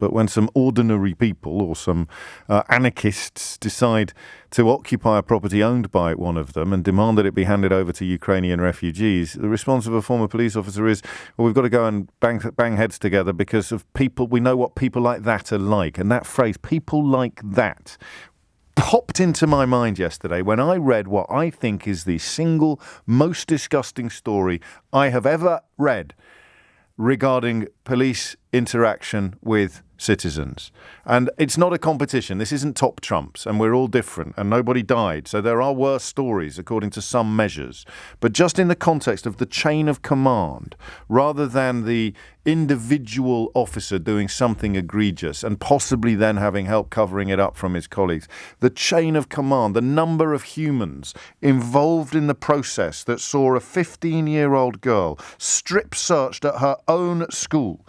But when some ordinary people or some anarchists decide to occupy a property owned by one of them and demand that it be handed over to Ukrainian refugees, the response of a former police officer is, well, we've got to go and bang heads together because of people. We know what people like that are like. And that phrase, people like that, popped into my mind yesterday when I read what I think is the single most disgusting story I have ever read regarding police interaction with citizens. And it's not a competition. This isn't top trumps, and we're all different, and nobody died. So there are worse stories, according to some measures. But just in the context of the chain of command, rather than the individual officer doing something egregious and possibly then having help covering it up from his colleagues, the chain of command, the number of humans involved in the process that saw a 15-year-old girl strip searched at her own school.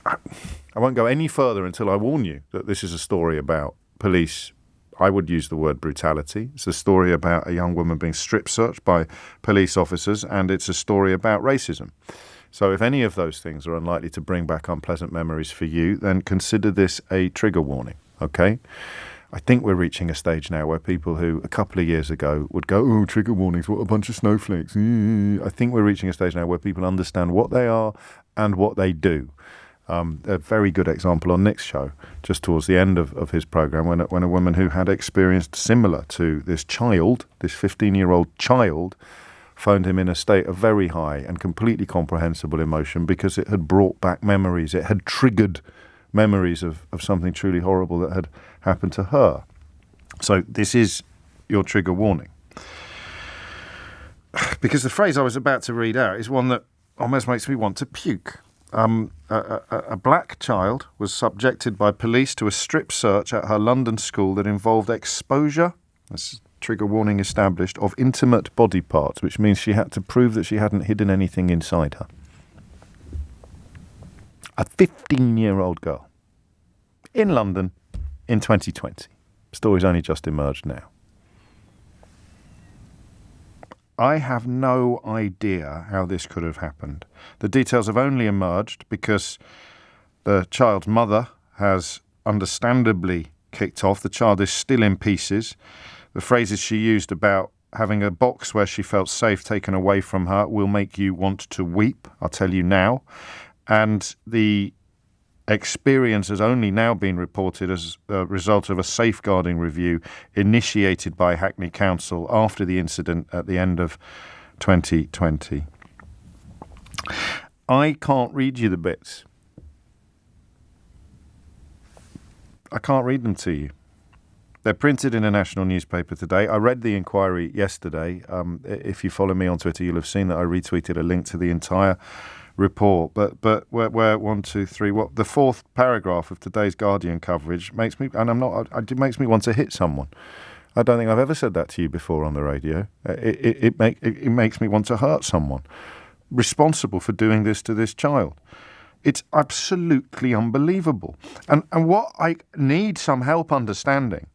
I won't go any further until I warn you that this is a story about police. I would use the word brutality. It's a story about a young woman being strip searched by police officers, and it's a story about racism. So if any of those things are unlikely to bring back unpleasant memories for you, then consider this a trigger warning, okay? I think we're reaching a stage now where people who a couple of years ago would go, oh, trigger warnings, what a bunch of snowflakes. I think we're reaching a stage now where people understand what they are and what they do. A very good example on Nick's show, just towards the end of his program, when a woman who had experienced similar to this child, this 15-year-old child, phoned him in a state of very high and completely comprehensible emotion because it had brought back memories. It had triggered memories of something truly horrible that had happened to her. So this is your trigger warning. Because the phrase I was about to read out is one that almost makes me want to puke. A black child was subjected by police to a strip search at her London school that involved exposure, that's trigger warning established, of intimate body parts, which means she had to prove that she hadn't hidden anything inside her. A 15-year-old girl in London in 2020. Story's only just emerged now. I have no idea how this could have happened. The details have only emerged because the child's mother has understandably kicked off. The child is still in pieces. The phrases she used about having a box where she felt safe taken away from her will make you want to weep, I'll tell you now. And the experience has only now been reported as a result of a safeguarding review initiated by Hackney Council after the incident at the end of 2020. I can't read you the bits. I can't read them to you. They're printed in a national newspaper today. I read the inquiry yesterday. If you follow me on Twitter, you'll have seen that I retweeted a link to the entire report, but where 1, 2, 3, the fourth paragraph of today's Guardian coverage makes me, and it makes me want to hit someone. I don't think I've ever said that to you before on the radio. It makes me want to hurt someone responsible for doing this to this child. It's absolutely unbelievable. And what I need some help understanding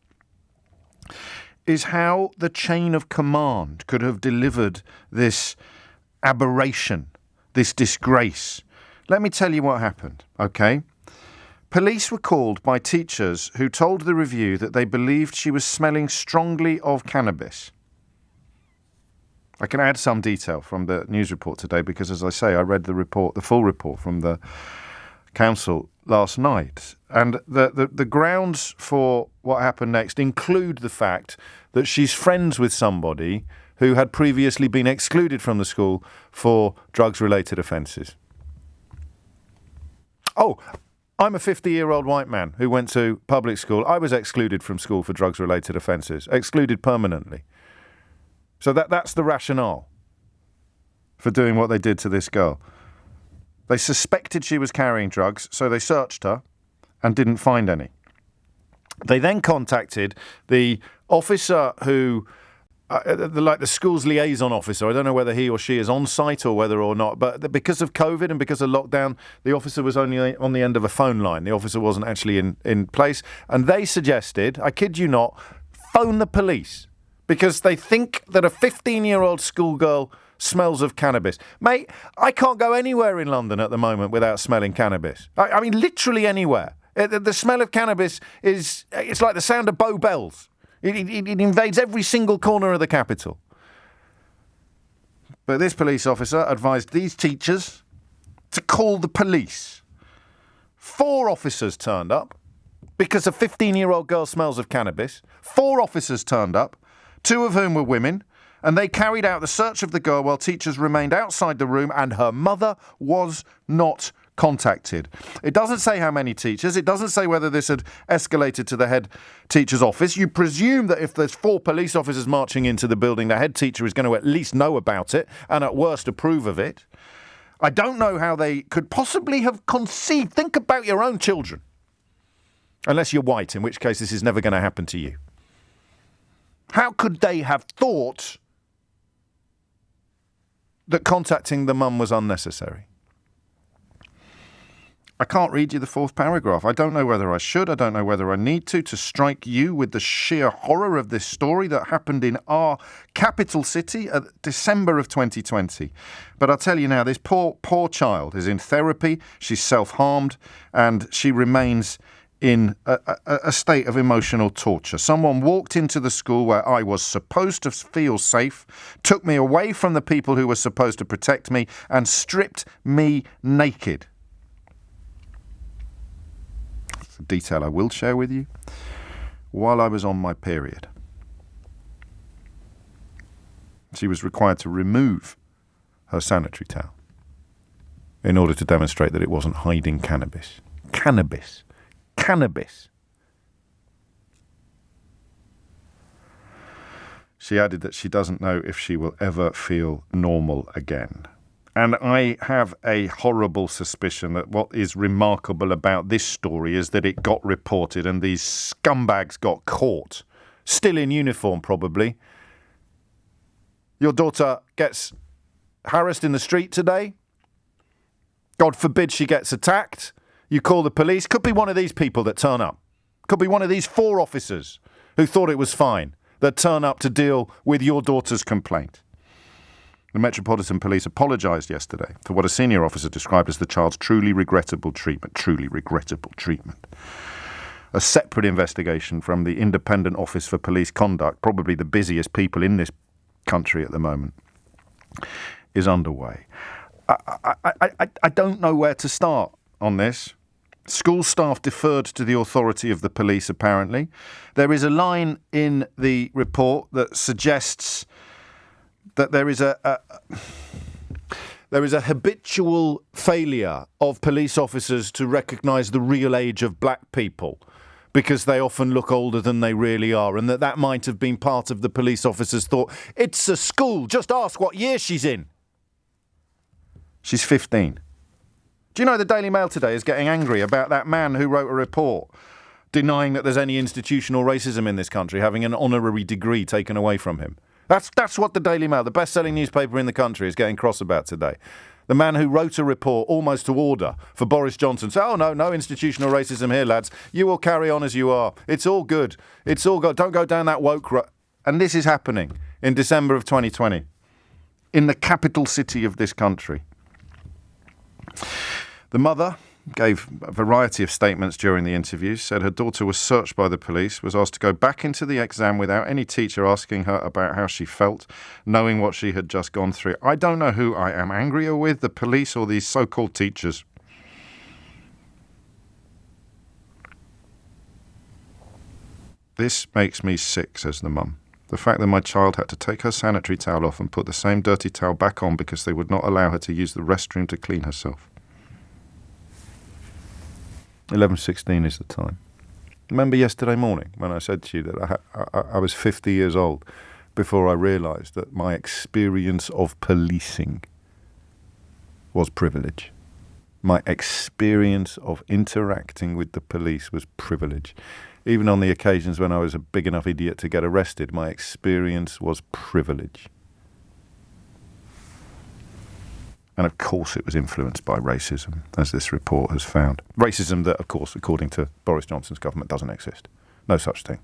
is how the chain of command could have delivered this aberration, this disgrace. Let me tell you what happened, okay? Police were called by teachers who told the Review that they believed she was smelling strongly of cannabis. I can add some detail from the news report today because, as I say, I read the full report from the council last night. And the grounds for what happened next include the fact that she's friends with somebody who had previously been excluded from the school for drugs-related offences. Oh, I'm a 50-year-old white man who went to public school. I was excluded from school for drugs-related offences, excluded permanently. So that's the rationale for doing what they did to this girl. They suspected she was carrying drugs, so they searched her and didn't find any. They then contacted the officer who, the school's liaison officer. I don't know whether he or she is on site or whether or not, but because of COVID and because of lockdown, the officer was only on the end of a phone line. The officer wasn't actually in place. And they suggested, I kid you not, phone the police because they think that a 15-year-old schoolgirl smells of cannabis. Mate, I can't go anywhere in London at the moment without smelling cannabis. I mean, literally anywhere. The smell of cannabis it's like the sound of Bow Bells. It invades every single corner of the capital. But this police officer advised these teachers to call the police. 4 officers turned up because a 15-year-old girl smells of cannabis. 4 officers turned up, 2 of whom were women, and they carried out the search of the girl while teachers remained outside the room and her mother was not contacted. It doesn't say how many teachers. It doesn't say whether this had escalated to the head teacher's office. You presume that if there's 4 police officers marching into the building, the head teacher is going to at least know about it and at worst approve of it. I don't know how they could possibly have conceived. Think about your own children. Unless you're white, in which case this is never going to happen to you. How could they have thought that contacting the mum was unnecessary? I can't read you the 4th paragraph. I don't know whether I should. I don't know whether I need to strike you with the sheer horror of this story that happened in our capital city at December of 2020. But I'll tell you now, this poor child is in therapy. She's self-harmed and she remains in a state of emotional torture. Someone walked into the school where I was supposed to feel safe, took me away from the people who were supposed to protect me and stripped me naked. Detail I will share with you. While I was on my period, she was required to remove her sanitary towel in order to demonstrate that it wasn't hiding cannabis. Cannabis. She added that she doesn't know if she will ever feel normal again. And I have a horrible suspicion that what is remarkable about this story is that it got reported and these scumbags got caught. Still in uniform, probably. Your daughter gets harassed in the street today. God forbid she gets attacked. You call the police. Could be one of these people that turn up. Could be one of these 4 officers who thought it was fine that turn up to deal with your daughter's complaint. The Metropolitan Police apologised yesterday for what a senior officer described as the child's truly regrettable treatment. A separate investigation from the Independent Office for Police Conduct, probably the busiest people in this country at the moment, is underway. I don't know where to start on this. School staff deferred to the authority of the police, apparently. There is a line in the report that suggests that there is a habitual failure of police officers to recognise the real age of black people because they often look older than they really are, and that might have been part of the police officers' thought. It's a school, just ask what year she's in. She's 15. Do you know the Daily Mail today is getting angry about that man who wrote a report denying that there's any institutional racism in this country, having an honorary degree taken away from him? That's what the Daily Mail, the best-selling newspaper in the country, is getting cross about today. The man who wrote a report almost to order for Boris Johnson said, no institutional racism here, lads. You will carry on as you are. It's all good. It's all good. Don't go down that woke road. And this is happening in December of 2020 in the capital city of this country. The mother gave a variety of statements during the interview, said her daughter was searched by the police, was asked to go back into the exam without any teacher asking her about how she felt, knowing what she had just gone through. I don't know who I am angrier with, the police or these so-called teachers. This makes me sick, says the mum. The fact that my child had to take her sanitary towel off and put the same dirty towel back on because they would not allow her to use the restroom to clean herself. 11:16 is the time. Remember yesterday morning when I said to you that I was 50 years old before I realised that my experience of policing was privilege. My experience of interacting with the police was privilege. Even on the occasions when I was a big enough idiot to get arrested, my experience was privilege. And of course it was influenced by racism, as this report has found. Racism that, of course, according to Boris Johnson's government, doesn't exist. No such thing.